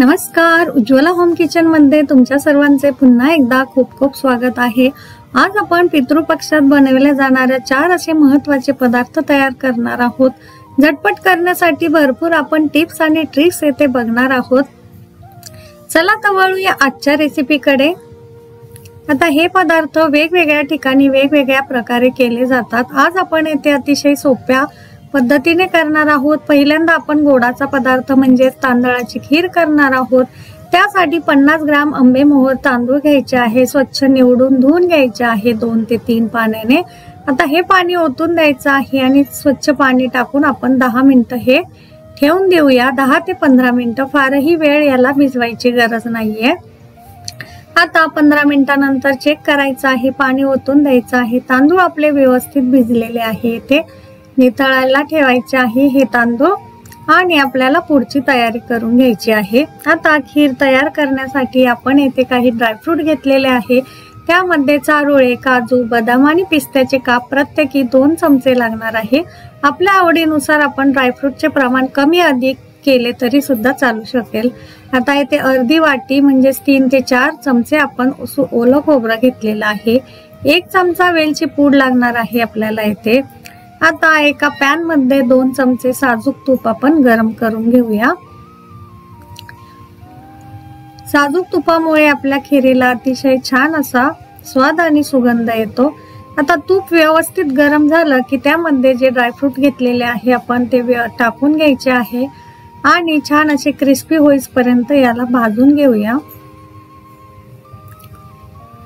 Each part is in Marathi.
नमस्कार, उज्ज्वला होम किचन मध्ये तुमच्या सर्वांचे पुन्हा एकदा खूप खूप स्वागत आहे। आज आपण पितृपक्षात बनवल्या जाणाऱ्या 4 असे महत्त्वाचे पदार्थ तयार करणार आहोत। झटपट करण्यासाठी भरपूर आपण टिप्स आणि ट्रिक्स येथे बघणार आहोत। चला तर वळूया आजच्या रेसिपीकडे। आता हे पदार्थ वेगवेगळ्या ठिकाणी वेगवेगळ्या प्रकारे केले जातात। आज आपण येथे अतिशय सोप्या पद्धतीने करणार आहोत। पहिल्यांदा आपण गोडाचा पदार्थ म्हणजे तांदळाची खीर करणार आहोत। त्यासाठी 50 ग्राम आंबे मोहर तांदूळ घ्यायचे आहे। स्वच्छ निवडून धुवून घ्यायचे आहे 2 ते 3 पाण्याने। आता हे पाणी ओतून द्यायचं आहे आणि स्वच्छ पाणी टाकून आपण 10 मिनिटं हे ठेवून देऊया। 10 ते 15 मिनिटं, फारही वेळ याला भिजवायची गरज नाहीये। आता 15 मिनिटांनंतर चेक करायचं आहे, पाणी ओतून द्यायचं आहे। तांदूळ आपले व्यवस्थित भिजलेले आहे। ते नितळायला ठेवायचे आहे हे तांदूळ आणि आपल्याला पुढची तयारी करून घ्यायची आहे। आता खीर तयार करण्यासाठी आपण येथे काही ड्रायफ्रूट घेतलेले आहे। त्यामध्ये चारोळे, काजू, बदाम आणि पिस्त्याचे काप प्रत्येकी 2 चमचे लागणार आहे। आपल्या आवडीनुसार आपण ड्रायफ्रूटचे प्रमाण कमी अधिक केले तरी सुद्धा चालू शकेल। आता येथे अर्धी वाटी म्हणजे 3 ते 4 चमचे आपण ओलं खोबरं घेतलेलं आहे। 1 चमचा वेलची पूड लागणार आहे आपल्याला येथे। आता एका पॅन मध्ये 2 चमचे साजूक तूप आपण गरम करून घेऊया। साजूक तुपामुळे आपल्या खीरीला अतिशय छान असा स्वाद आणि सुगंध येतो। आता तूप व्यवस्थित गरम झालं की त्यामध्ये जे ड्रायफ्रूट घेतलेले आहे आपण ते टाकून घ्यायचे आहे आणि छान असे क्रिस्पी होईपर्यंत याला भाजून घेऊया।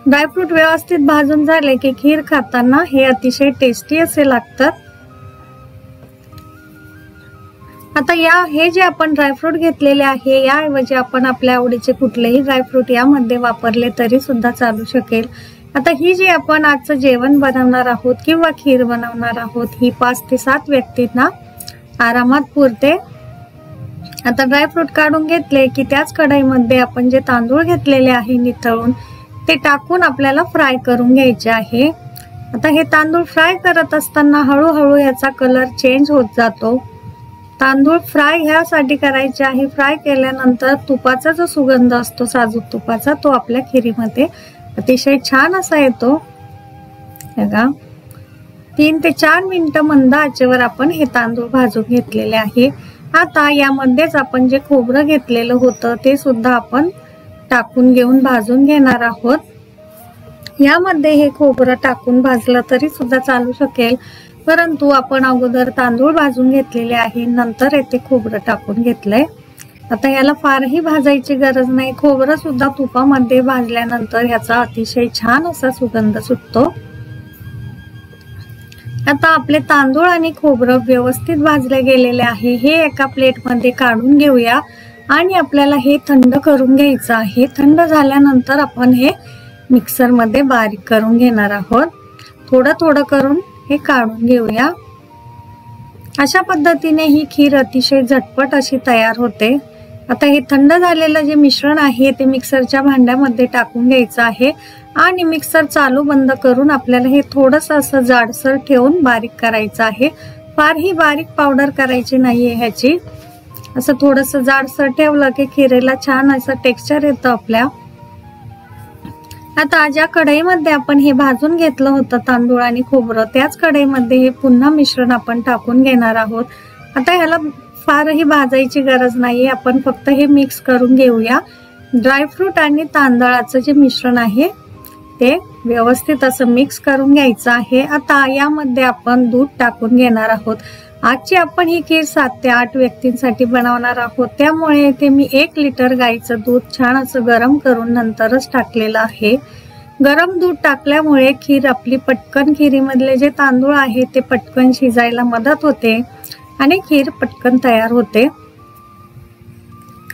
ड्रायफ्रूट व्यवस्थित भाजून झाले की खीर खाताना हे अतिशय टेस्टी असे लागतात। आता हे जे आपण ड्रायफ्रूट घेतलेले आहे याऐवजी आपण आपल्या आवडीचे कुठलेही ड्रायफ्रूट यामध्ये वापरले तरी सुद्धा चालू शकेल। आता ही जी आपण आजचं जेवण बनवणार आहोत किंवा खीर बनवणार आहोत ही 5 ते 7 व्यक्तींना आरामात पुरते। आता ड्रायफ्रूट काढून घेतले की त्याच कढईमध्ये आपण जे तांदूळ घेतलेले आहे नितळून ते टाकून आपल्याला फ्राय करून घ्यायचे आहे। आता हे तांदूळ फ्राय करत असताना हळूहळू याचा कलर चेंज होत जातो। तांदूळ फ्राय ह्यासाठी करायचे आहे, फ्राय केल्यानंतर तुपाचा जो सुगंध असतो साजूक तुपाचा तो आपल्या खीरीमध्ये अतिशय छान असा येतो। बघा 3 ते 4 मिनिटं मंद आचेवर आपण हे तांदूळ भाजून घेतलेले आहे। आता यामध्येच आपण जे खोबरं घेतलेलं होतं ते सुद्धा आपण टाकून घेऊन भाजून घेणार आहोत। यामध्ये हे खोबरं टाकून भाजलं तरी सुद्धा चालू शकेल, परंतु आपण अगोदर तांदूळ भाजून घेतलेले आहे, नंतर येथे खोबरं टाकून घेतलंय। आता याला फारही भाजायची गरज नाही। खोबरं सुद्धा तुपामध्ये भाजल्यानंतर याचा अतिशय छान असा सुगंध सुटतो। आता आपले तांदूळ आणि खोबरं व्यवस्थित भाजले गेलेले आहे। हे एका प्लेटमध्ये काढून घेऊया आणि आपल्याला हे थंड करून घ्यायचं आहे। थंड झाल्यानंतर आपण हे मिक्सर मध्ये बारीक करून घेणार आहोत। थोडं थोडं करून हे काढून घेऊया। अशा पद्धतीने ही खीर अतिशय झटपट अशी तयार होते। आता हे थंड झालेलं जे मिश्रण आहे ते मिक्सरच्या भांड्यामध्ये टाकून घ्यायचं आहे आणि मिक्सर चालू बंद करून आपल्याला हे थोडंसं असं जाडसर ठेवून बारीक करायचं आहे। फारही बारीक पावडर करायची नाहीये ह्याची। असं थोडंसं जाडसर ठेवलं की खीरेला छान असं टेक्स्चर येतं आपल्या। आता ज्या कढईमध्ये आपण हे भाजून घेतलं होतं तांदूळ आणि खोबरं त्याच कढईमध्ये हे पुन्हा मिश्रण आपण टाकून घेणार आहोत। आता ह्याला फारही भाजायची गरज नाही, आपण फक्त हे मिक्स करून घेऊया। ड्रायफ्रूट आणि तांदळाचं जे मिश्रण आहे ते व्यवस्थित असं मिक्स करून घ्यायचं आहे। आता यामध्ये आपण दूध टाकून घेणार आहोत। आजची आपण ही खीर 7 ते 8 व्यक्तींसाठी बनवणार आहोत, त्यामुळे इथे मी 1 लिटर गाईचं दूध छान असं गरम करून नंतरच टाकलेलं आहे। गरम दूध टाकल्यामुळे खीर आपली पटकन, खीरीमधले जे तांदूळ आहे ते पटकन शिजायला मदत होते आणि खीर पटकन तयार होते।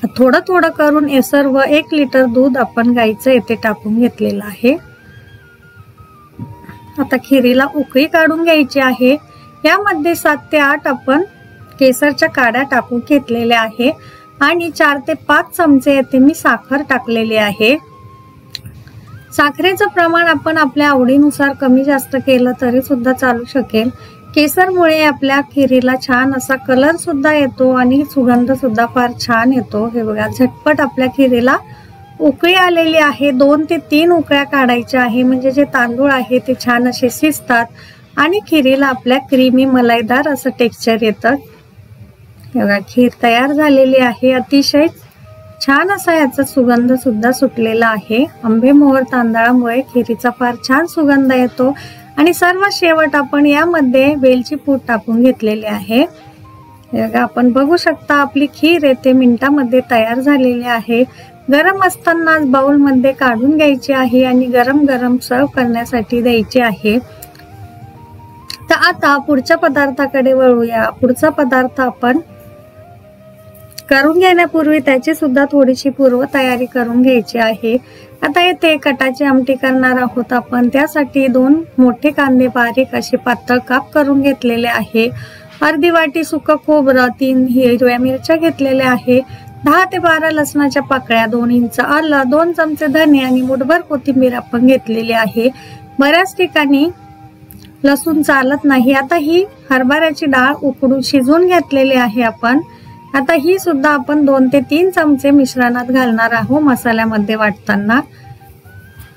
थोडं थोडं करून हे सर्व 1 लिटर दूध आपण गाईचं येथे टाकून घेतलेलं आहे। आता खीरीला उकळी काढून घ्यायची आहे। यामध्ये 7 ते 8 आपण केसरच्या काड्या टाकून घेतलेल्या आहे आणि 4 ते 5 चमचे येथे मी साखर टाकलेली आहे। साखरेचं प्रमाण आपण आपल्या आवडीनुसार कमी जास्त केलं तरी सुद्धा चालू शकेल। केसरमुळे आपल्या खिरीला छान असा कलर सुद्धा येतो आणि सुगंध सुद्धा फार छान येतो। हे बघा, झटपट आपल्या खिरीला उकळी आलेली आहे। 2 ते 3 उकळ्या काढायच्या आहे, म्हणजे जे तांदूळ आहे ते छान असे शिजतात आणि खिरीला आपल्या क्रीमी मलाईदार असं टेक्स्चर येतं। हे बघा, खीर तयार झालेली आहे। अतिशय छान असा याचा सुगंध सुद्धा सुटलेला आहे। आंबेमोहर तांदळामुळे खिरीचा फार छान सुगंध येतो। आणि सर्व शेवट आपण यामध्ये वेलची पूड टाकून घेतलेली आहे। आपण बघू शकता आपली खीर येथे मिनिटांमध्ये तयार झालेली आहे। गरम असतानाच बाउल मध्ये काढून घ्यायची आहे आणि गरम गरम सर्व करण्यासाठी द्यायची आहे। तर आता पुढच्या पदार्थाकडे वळूया। पुढचा पदार्थ आपण करून घेण्यापूर्वी त्याची सुद्धा थोडीशी पूर्व तयारी करून घ्यायची आहे। आता येथे कटाची आमटी करणार आहोत आपण। त्यासाठी 2 मोठे कांदे बारीक असे पातळ काप करून घेतलेले आहे। अर्धी वाटी सुकं खोबरं, 3 हिरव्या मिरच्या घेतलेल्या आहे, 10 ते 12 लसणाच्या पाकळ्या, 2 इंच आलं, 2 चमचे धने आणि मुठभर कोथिंबीर आपण घेतलेली आहे। बऱ्याच ठिकाणी लसूण चालत नाही। आता ही हरभऱ्याची डाळ उकडून शिजवून घेतलेली आहे आपण। आता ही सुद्धा आपण 2 ते 3 चमचे मिश्रणात घालणार आहोत मसाल्यामध्ये वाटताना।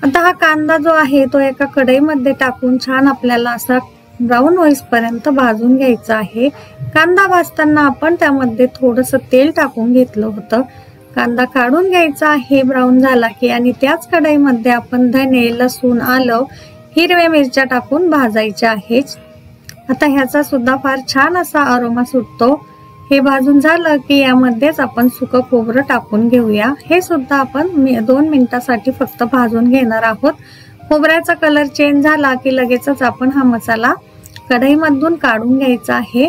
आता हा कांदा जो आहे तो एका कढईमध्ये टाकून छान आपल्याला असा ब्राऊन होईपर्यंत भाजून घ्यायचा आहे। कांदा भाजताना आपण त्यामध्ये थोडंसं तेल टाकून घेतलं होतं। कांदा काढून घ्यायचा आहे ब्राऊन झाला की, आणि त्याच कढईमध्ये आपण धने, लसूण, आलं, हिरव्या मिरच्या टाकून भाजायच्या आहेत। आता ह्याचा सुद्धा फार छान असा अरोमा सुटतो। हे भाजून झालं की यामध्येच आपण सुकं खोबरं टाकून घेऊया। हे सुद्धा आपण 2 मिनिटांसाठी फक्त भाजून घेणार आहोत। खोबऱ्याचा कलर चेंज झाला की लगेचच आपण हा मसाला कढईमधून काढून घ्यायचा आहे।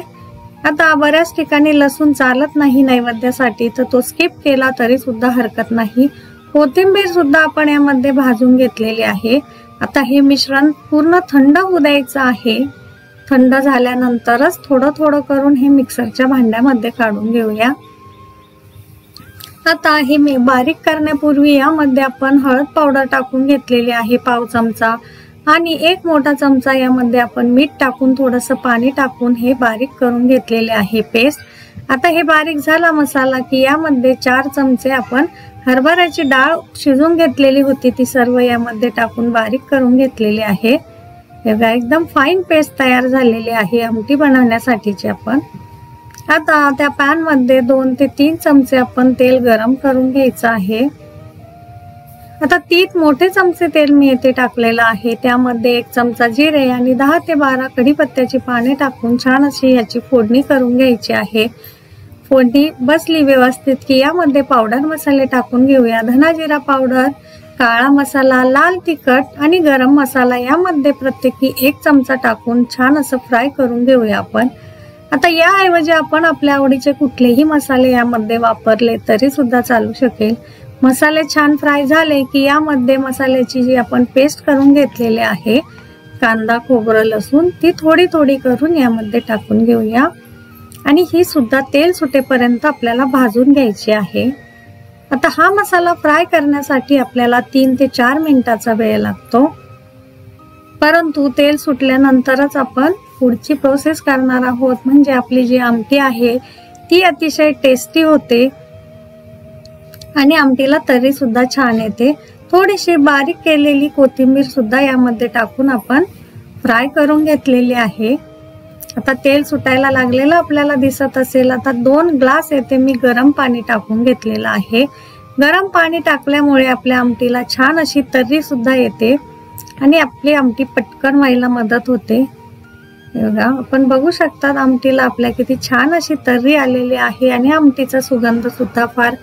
आता बऱ्याच ठिकाणी लसूण चालत नाही नैवेद्यासाठी, तर तो स्किप केला तरी सुद्धा हरकत नाही। कोथिंबीर सुद्धा आपण यामध्ये भाजून घेतलेली आहे। आता हे मिश्रण पूर्ण थंड होऊ द्यायचं आहे। थंड झाल्यानंतरच थोडं थोडं करून हे मिक्सरच्या भांड्यामध्ये काढून घेऊया। आता हे मी बारीक करण्यापूर्वी यामध्ये आपण हळद पावडर टाकून घेतलेली आहे, पाव चमचा, आणि 1 मोठा चमचा यामध्ये आपण मीठ टाकून थोडंसं पाणी टाकून हे बारीक करून घेतलेले आहे पेस्ट। आता हे बारीक झाला मसाला की यामध्ये 4 चमचे आपण हरभऱ्याची डाळ शिजवून घेतलेली होती ती सर्व यामध्ये टाकून बारीक करून घेतलेली आहे। एकदम फाईन पेस्ट तयार झालेली आहे आमटी बनवण्यासाठीची आपण। आता त्या पॅन मध्ये 2 ते 3 चमचे आपण तेल गरम करून घ्यायचं आहे। आता 3 मोठे चमचे तेल मी येथे टाकलेलं आहे। त्यामध्ये 1 चमचा जिरे आणि 10 ते 12 कढीपत्त्याची पाने टाकून छान अशी याची फोडणी करून घ्यायची आहे। फोडणी बसली व्यवस्थित की यामध्ये पावडर मसाले टाकून घेऊया। धना जिरा पावडर, काळा मसाला, लाल तिखट आणि गरम मसाला यामध्ये प्रत्येकी 1 चमचा टाकून छान असं फ्राय करून घेऊया आपण। आता याऐवजी आपण आपल्या आवडीचे कुठलेही मसाले यामध्ये वापरले तरी सुद्धा चालू शकेल। मसाले छान फ्राय झाले की यामध्ये मसाल्याची जी आपण पेस्ट करून घेतलेली आहे, कांदा, खोबरं, लसूण, ती थोडी थोडी करून यामध्ये टाकून घेऊया आणि ही सुद्धा तेल सुटेपर्यंत आपल्याला भाजून घ्यायची आहे। आता हा मसाला फ्राय करण्यासाठी आपल्याला 3 ते 4 मिनिटाचा वेळ लागतो, परंतु तेल सुटल्यानंतरच आपण पुढची प्रोसेस करणार आहोत। म्हणजे आपली जी आमटी आहे ती अतिशय टेस्टी होते आणि आमटीला तरी सुद्धा छान येते। थोडीशी बारीक केलेली कोथिंबीर सुद्धा यामध्ये टाकून आपण फ्राय करून घेतलेली आहे। आता तेल सुटायला लागलेलं आपल्याला दिसत असेल। आता 2 ग्लास येथे मी गरम पाणी टाकून घेतलेलं आहे। गरम पाणी टाकल्यामुळे आपल्या आमटीला छान अशी तर्री सुद्धा येते आणि आपली आमटी पटकन व्हायला मदत होते। बघा, आपण बघू शकता आमटीला आपल्या किती छान अशी तर्री आलेली आहे आणि आमटीचा सुगंध सुद्धा फार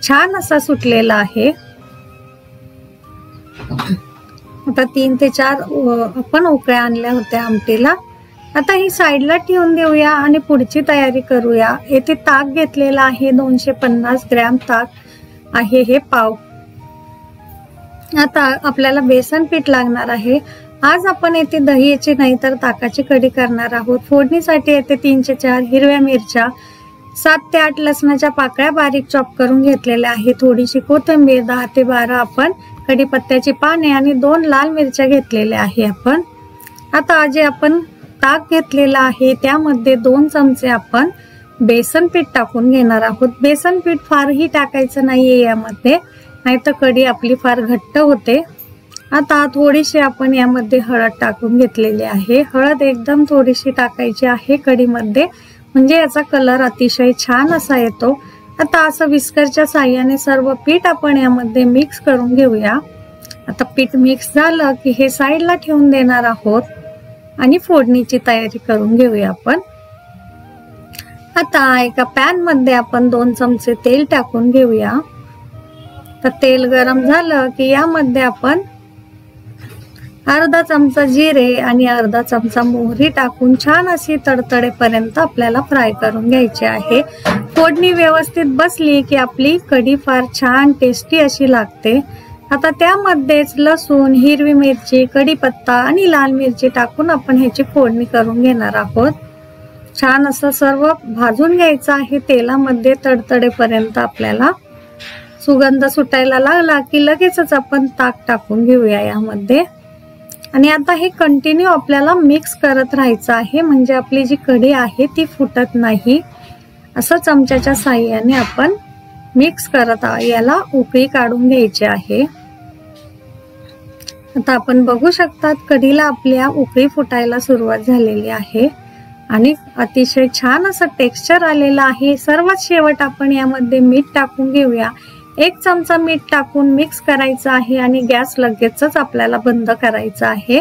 छान असा सुटलेला आहे। आता 3 ते 4 आपण उकळ्या आणल्या होत्या आमटीला। आता ही साईडला ठेवून देऊया आणि पुढची तयारी करूया। येथे ताक घेतलेला आहे, 250 ग्रॅम ताक आहे हे पाव। आता आपल्याला बेसन पीठ लागणार आहे। आज आपण येथे दहीची नाही तर ताकाची कढी करणार आहोत। फोडणीसाठी येथे 3 ते 4 हिरव्या मिरच्या, 7 ते 8 लसणाच्या पाकळ्या बारीक चॉप करून घेतलेल्या आहे, थोडीशी कोथिंबीर, 10 ते 12 आपण कढीपत्त्याची पाने आणि 2 लाल मिरच्या घेतलेल्या आहे आपण। आता जे आपण ताक घेतलेला आहे, त्यामध्ये 2 चमचे आपण बेसन पीठ टाकून घेणार आहोत। बेसन पीठ फारही टाकायचं नाहीये यामध्ये, नाहीतर कढी आपली फार घट्ट होते। आता थोडीशी आपण यामध्ये हळद टाकून घेतलेली आहे। हळद एकदम थोडीशी टाकायची आहे कढीमध्ये, म्हणजे याचा कलर अतिशय छान असा येतो। आता असं विस्करच्या साहाय्याने सर्व पीठ आपण यामध्ये मिक्स करून घेऊया। आता पीठ मिक्स झालं की हे साईडला ठेवून देणार आहोत आणि फोडणीची तयारी करून घेऊया आपण। आता एका पॅन मध्ये आपण 2 चमचे तेल टाकून घेऊया। तर तेल गरम झालं की यामध्ये आपण अर्धा चमचा जिरे आणि अर्धा चमचा मोहरी टाकून छान अशी तडतडेपर्यंत आपल्याला फ्राय करून घ्यायची आहे। फोडणी व्यवस्थित बसली की आपली कढी फार छान टेस्टी अशी लागते। आता त्यामध्येच लसूण, हिरवी मिरची, कढीपत्ता आणि लाल मिरची टाकून आपण ह्याची फोडणी करून घेणार आहोत। छान असं सर्व भाजून घ्यायचं आहे तेलामध्ये तडतडेपर्यंत। आपल्याला सुगंध सुटायला लागला की लगेचच आपण ताक टाकून घेऊया यामध्ये आणि आता हे कंटिन्यू आपल्याला मिक्स करत राहायचं आहे, म्हणजे आपली जी कढी आहे ती फुटत नाही। असं चमच्याच्या साहाय्याने आपण मिक्स करत याला उकळी काढून घ्यायची आहे। आता आपण बघू शकतात कढीला आपल्या उकळी फुटायला सुरुवात झालेली आहे आणि अतिशय छान असं टेक्स्चर आलेलं आहे। सर्वात शेवट आपण यामध्ये मीठ टाकून घेऊया। 1 चमचा मीठ टाकून मिक्स करायचं आहे आणि गॅस लगेचच आपल्याला बंद करायचा आहे।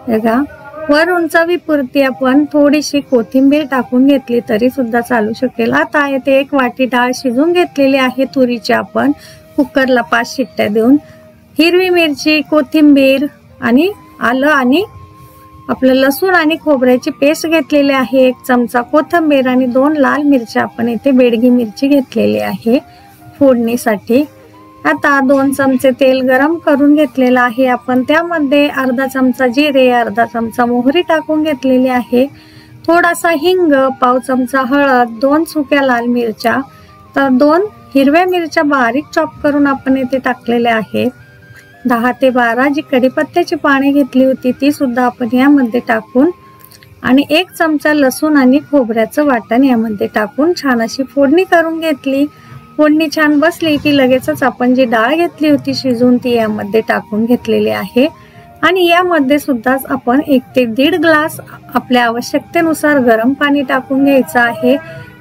बघा, वरून चवीपुरती आपण थोडीशी कोथिंबीर टाकून घेतली तरी सुद्धा चालू शकेल। आता येथे 1 वाटी डाळ शिजून घेतलेली आहे तुरीची, आपण कुकरला 5 शिट्ट्या देऊन हिरवी मिरची, कोथिंबीर आणि आलं आणि आपलं लसूण आणि खोबऱ्याची पेस्ट घेतलेली आहे। 1 चमचा कोथिंबीर आणि 2 लाल मिरच्या आपण इथे बेडगी मिरची घेतलेली आहे फोडणीसाठी। आता 2 चमचे तेल गरम करून घेतलेलं आहे आपण, त्यामध्ये अर्धा चमचा जिरे, अर्धा चमचा मोहरी टाकून घेतलेली आहे। थोडासा हिंग, पाव चमचा हळद, 2 सुक्या लाल मिरच्या, तर 2 हिरव्या मिरच्या बारीक चॉप करून आपण इथे टाकलेल्या आहेत। 10 ते 12 जी कढीपत्त्याची पाने घेतली होती ती सुद्धा आपण यामध्ये टाकून आणि 1 चमचा लसूण आणि खोबऱ्याचं वाटण यामध्ये टाकून छान अशी फोडणी करून घेतली। फोडणी छान बसली की लगेचच आपण जी डाळ घेतली होती शिजून ती यामध्ये टाकून घेतलेली आहे आणि यामध्ये सुद्धा आपण 1 ते 1.5 ग्लास आपल्या आवश्यकतेनुसार गरम पाणी टाकून घ्यायचं आहे।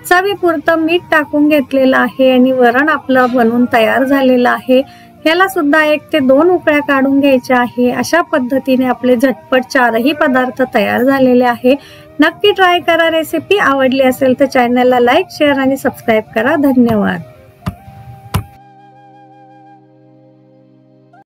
चवीपुरतं मीठ टाकून घेतलेलं आहे आणि वरण आपलं बनवून तयार झालेलं आहे। याला सुद्धा 1 ते 2 उकळ्या काढून घ्यायच्या आहे। अशा पद्धतीने आपले झटपट 4ही पदार्थ तयार झालेले आहे। नक्की ट्राय करा रेसिपी। आवडली असेल तर चॅनलला लाईक, शेअर आणि सबस्क्राईब करा। धन्यवाद।